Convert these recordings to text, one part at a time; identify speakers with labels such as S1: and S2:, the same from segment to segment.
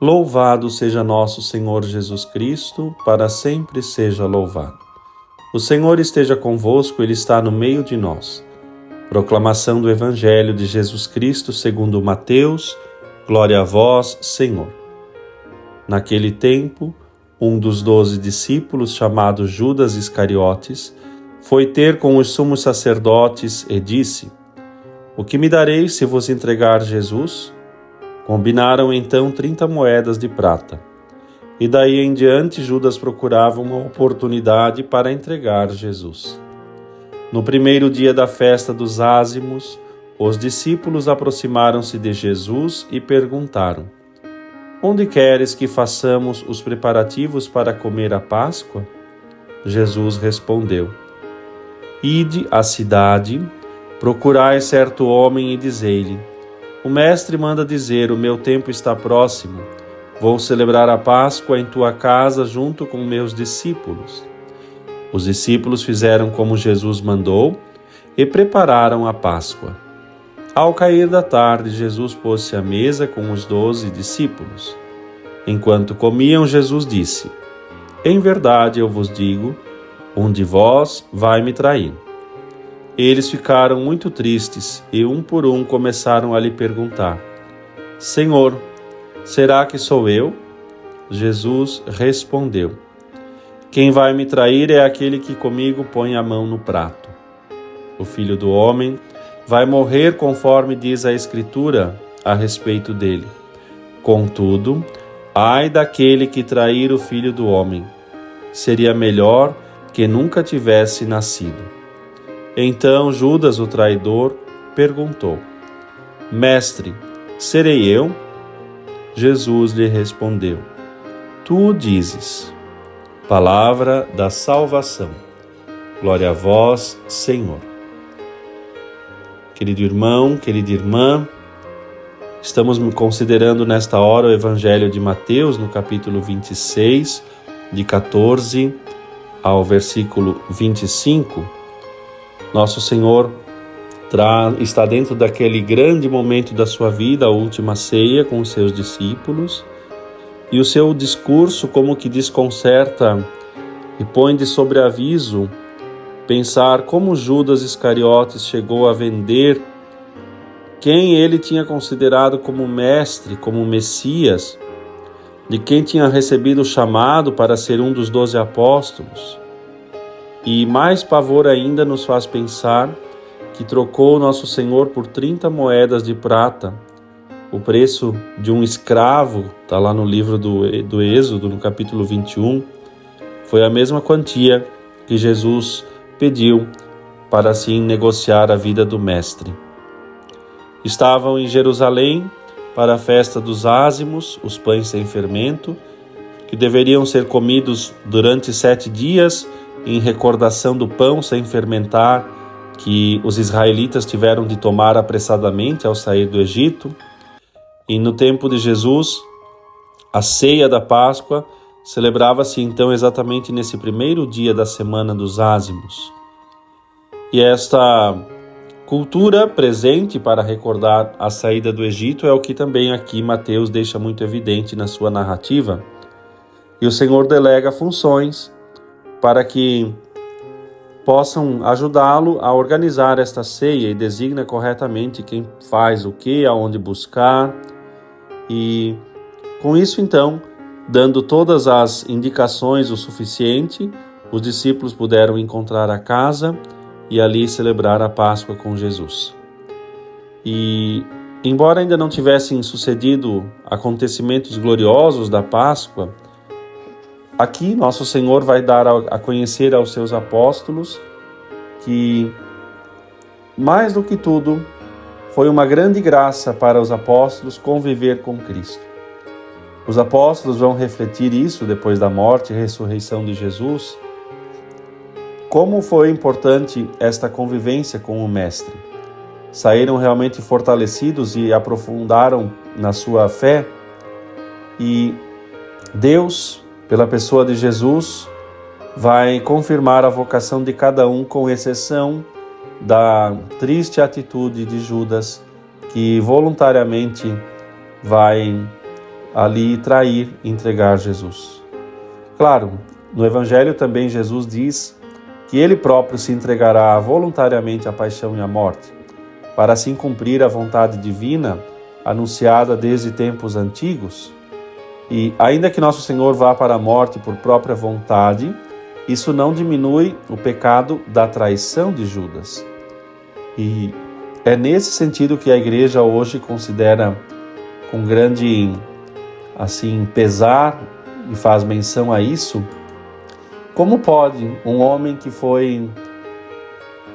S1: Louvado seja nosso Senhor Jesus Cristo, para sempre seja louvado. O Senhor esteja convosco, Ele está no meio de nós. Proclamação do Evangelho de Jesus Cristo segundo Mateus. Glória a vós, Senhor. Naquele tempo, um dos 12 discípulos, chamado Judas Iscariotes, foi ter com os sumos sacerdotes e disse: O que me dareis se vos entregar Jesus? Combinaram então 30 moedas de prata. E daí em diante Judas procurava uma oportunidade para entregar Jesus. No primeiro dia da festa dos ázimos, os discípulos aproximaram-se de Jesus e perguntaram: Onde queres que façamos os preparativos para comer a Páscoa? Jesus respondeu: Ide à cidade, procurai certo homem e dizei-lhe: O mestre manda dizer, o meu tempo está próximo. Vou celebrar a Páscoa em tua casa junto com meus discípulos. Os discípulos fizeram como Jesus mandou e prepararam a Páscoa. Ao cair da tarde, Jesus pôs-se à mesa com os 12 discípulos. Enquanto comiam, Jesus disse: Em verdade eu vos digo, um de vós vai me trair. Eles ficaram muito tristes e um por um começaram a lhe perguntar: Senhor, será que sou eu? Jesus respondeu: Quem vai me trair é aquele que comigo põe a mão no prato. O Filho do Homem vai morrer conforme diz a Escritura a respeito dele. Contudo, ai daquele que trair o Filho do Homem. Seria melhor que nunca tivesse nascido. Então Judas, o traidor, perguntou: Mestre, serei eu? Jesus lhe respondeu: Tu o dizes. Palavra da salvação. Glória a vós, Senhor. Querido irmão, querida irmã, estamos considerando nesta hora o Evangelho de Mateus, no capítulo 26, de 14 ao versículo 25. Nosso Senhor está dentro daquele grande momento da sua vida, a última ceia com os seus discípulos, e o seu discurso como que desconcerta e põe de sobreaviso pensar como Judas Iscariotes chegou a vender quem ele tinha considerado como mestre, como Messias, de quem tinha recebido o chamado para ser um dos 12 apóstolos. E mais pavor ainda nos faz pensar que trocou nosso Senhor por 30 moedas de prata, o preço de um escravo, está lá no livro do Êxodo, no capítulo 21, foi a mesma quantia que Jesus pediu para assim negociar a vida do Mestre. Estavam em Jerusalém para a festa dos ázimos, os pães sem fermento, que deveriam ser comidos durante 7 dias, em recordação do pão sem fermentar que os israelitas tiveram de tomar apressadamente ao sair do Egito. E no tempo de Jesus, a ceia da Páscoa celebrava-se então exatamente nesse primeiro dia da semana dos ázimos. E esta cultura presente para recordar a saída do Egito é o que também aqui Mateus deixa muito evidente na sua narrativa. E o Senhor delega funções para que possam ajudá-lo a organizar esta ceia e designa corretamente quem faz o que, aonde buscar. E com isso, então, dando todas as indicações o suficiente, os discípulos puderam encontrar a casa e ali celebrar a Páscoa com Jesus. E, embora ainda não tivessem sucedido acontecimentos gloriosos da Páscoa, aqui nosso Senhor vai dar a conhecer aos seus apóstolos que, mais do que tudo, foi uma grande graça para os apóstolos conviver com Cristo. Os apóstolos vão refletir isso depois da morte e ressurreição de Jesus. Como foi importante esta convivência com o Mestre. Saíram realmente fortalecidos e aprofundaram na sua fé. E Deus, pela pessoa de Jesus, vai confirmar a vocação de cada um, com exceção da triste atitude de Judas, que voluntariamente vai ali trair e entregar Jesus. Claro, no Evangelho também Jesus diz que ele próprio se entregará voluntariamente à paixão e à morte, para assim cumprir a vontade divina anunciada desde tempos antigos. E ainda que nosso Senhor vá para a morte por própria vontade, isso não diminui o pecado da traição de Judas. E é nesse sentido que a Igreja hoje considera com grande pesar e faz menção a isso. Como pode um homem que foi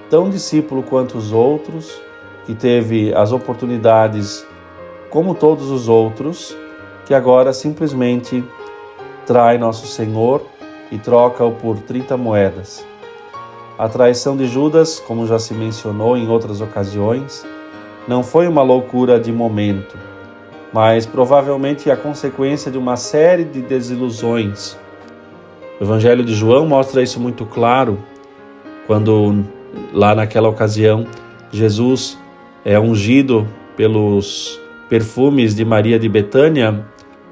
S1: tão discípulo quanto os outros, que teve as oportunidades como todos os outros, que agora simplesmente trai nosso Senhor e troca-o por 30 moedas? A traição de Judas, como já se mencionou em outras ocasiões, não foi uma loucura de momento, mas provavelmente a consequência de uma série de desilusões. O Evangelho de João mostra isso muito claro, quando lá naquela ocasião Jesus é ungido pelos perfumes de Maria de Betânia.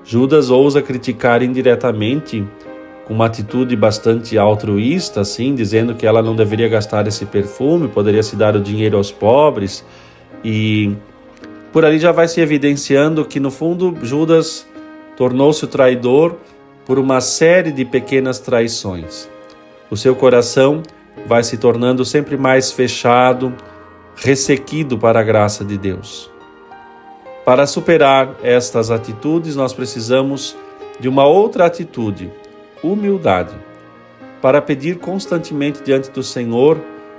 S1: Judas ousa criticar indiretamente, com uma atitude bastante altruísta, assim, dizendo que ela não deveria gastar esse perfume, poderia se dar o dinheiro aos pobres. E por ali já vai se evidenciando que, no fundo, Judas tornou-se o traidor por uma série de pequenas traições. O seu coração vai se tornando sempre mais fechado, ressequido para a graça de Deus. Para superar estas atitudes, nós precisamos de uma outra atitude, humildade, para pedir constantemente diante do Senhor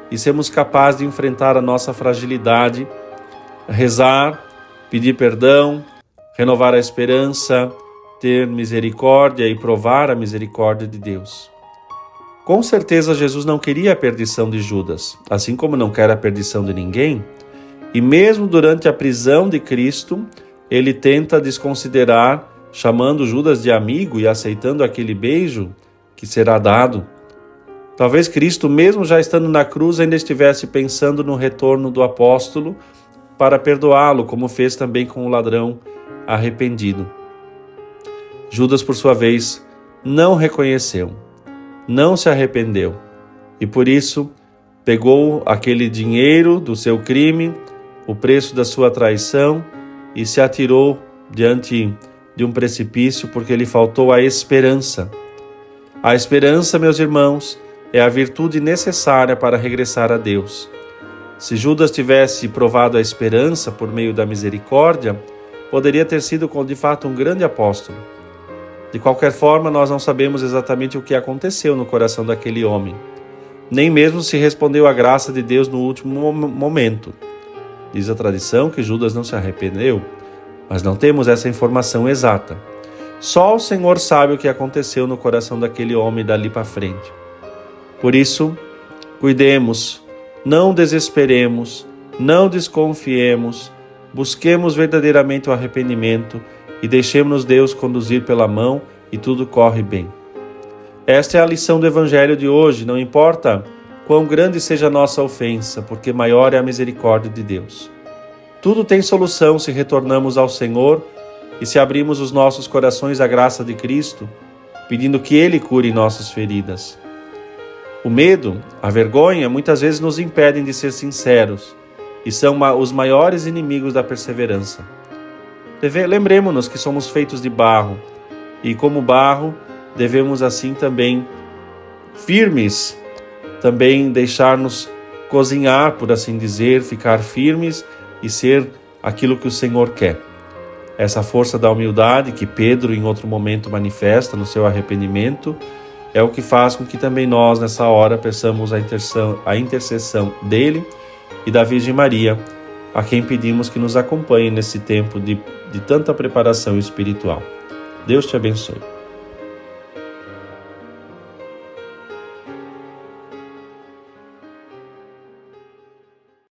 S1: e sermos capazes de enfrentar a nossa fragilidade, rezar, pedir perdão, renovar a esperança, ter misericórdia e provar a misericórdia de Deus. Com certeza Jesus não queria a perdição de Judas, assim como não quer a perdição de ninguém, e mesmo durante a prisão de Cristo, ele tenta desconsiderar, chamando Judas de amigo e aceitando aquele beijo que será dado. Talvez Cristo, mesmo já estando na cruz, ainda estivesse pensando no retorno do apóstolo para perdoá-lo, como fez também com o ladrão arrependido. Judas, por sua vez, não reconheceu, não se arrependeu e, por isso, pegou aquele dinheiro do seu crime, o preço da sua traição, e se atirou diante de um precipício porque lhe faltou a esperança. A esperança, meus irmãos, é a virtude necessária para regressar a Deus. Se Judas tivesse provado a esperança por meio da misericórdia, poderia ter sido de fato um grande apóstolo. De qualquer forma, nós não sabemos exatamente o que aconteceu no coração daquele homem. Nem mesmo se respondeu à graça de Deus no último momento. Diz a tradição que Judas não se arrependeu, mas não temos essa informação exata. Só o Senhor sabe o que aconteceu no coração daquele homem dali para frente. Por isso, cuidemos, não desesperemos, não desconfiemos, busquemos verdadeiramente o arrependimento e deixemos Deus conduzir pela mão e tudo corre bem. Esta é a lição do Evangelho de hoje, não importa quão grande seja a nossa ofensa, porque maior é a misericórdia de Deus. Tudo tem solução se retornamos ao Senhor e se abrimos os nossos corações à graça de Cristo, pedindo que Ele cure nossas feridas. O medo, a vergonha, muitas vezes nos impedem de ser sinceros e são os maiores inimigos da perseverança. Lembremos-nos que somos feitos de barro e, como barro, devemos assim também, firmes, também deixar-nos cozinhar, por assim dizer, ficar firmes e ser aquilo que o Senhor quer. Essa força da humildade que Pedro em outro momento manifesta no seu arrependimento é o que faz com que também nós nessa hora peçamos a intercessão dele e da Virgem Maria, a quem pedimos que nos acompanhe nesse tempo de tanta preparação espiritual. Deus te abençoe.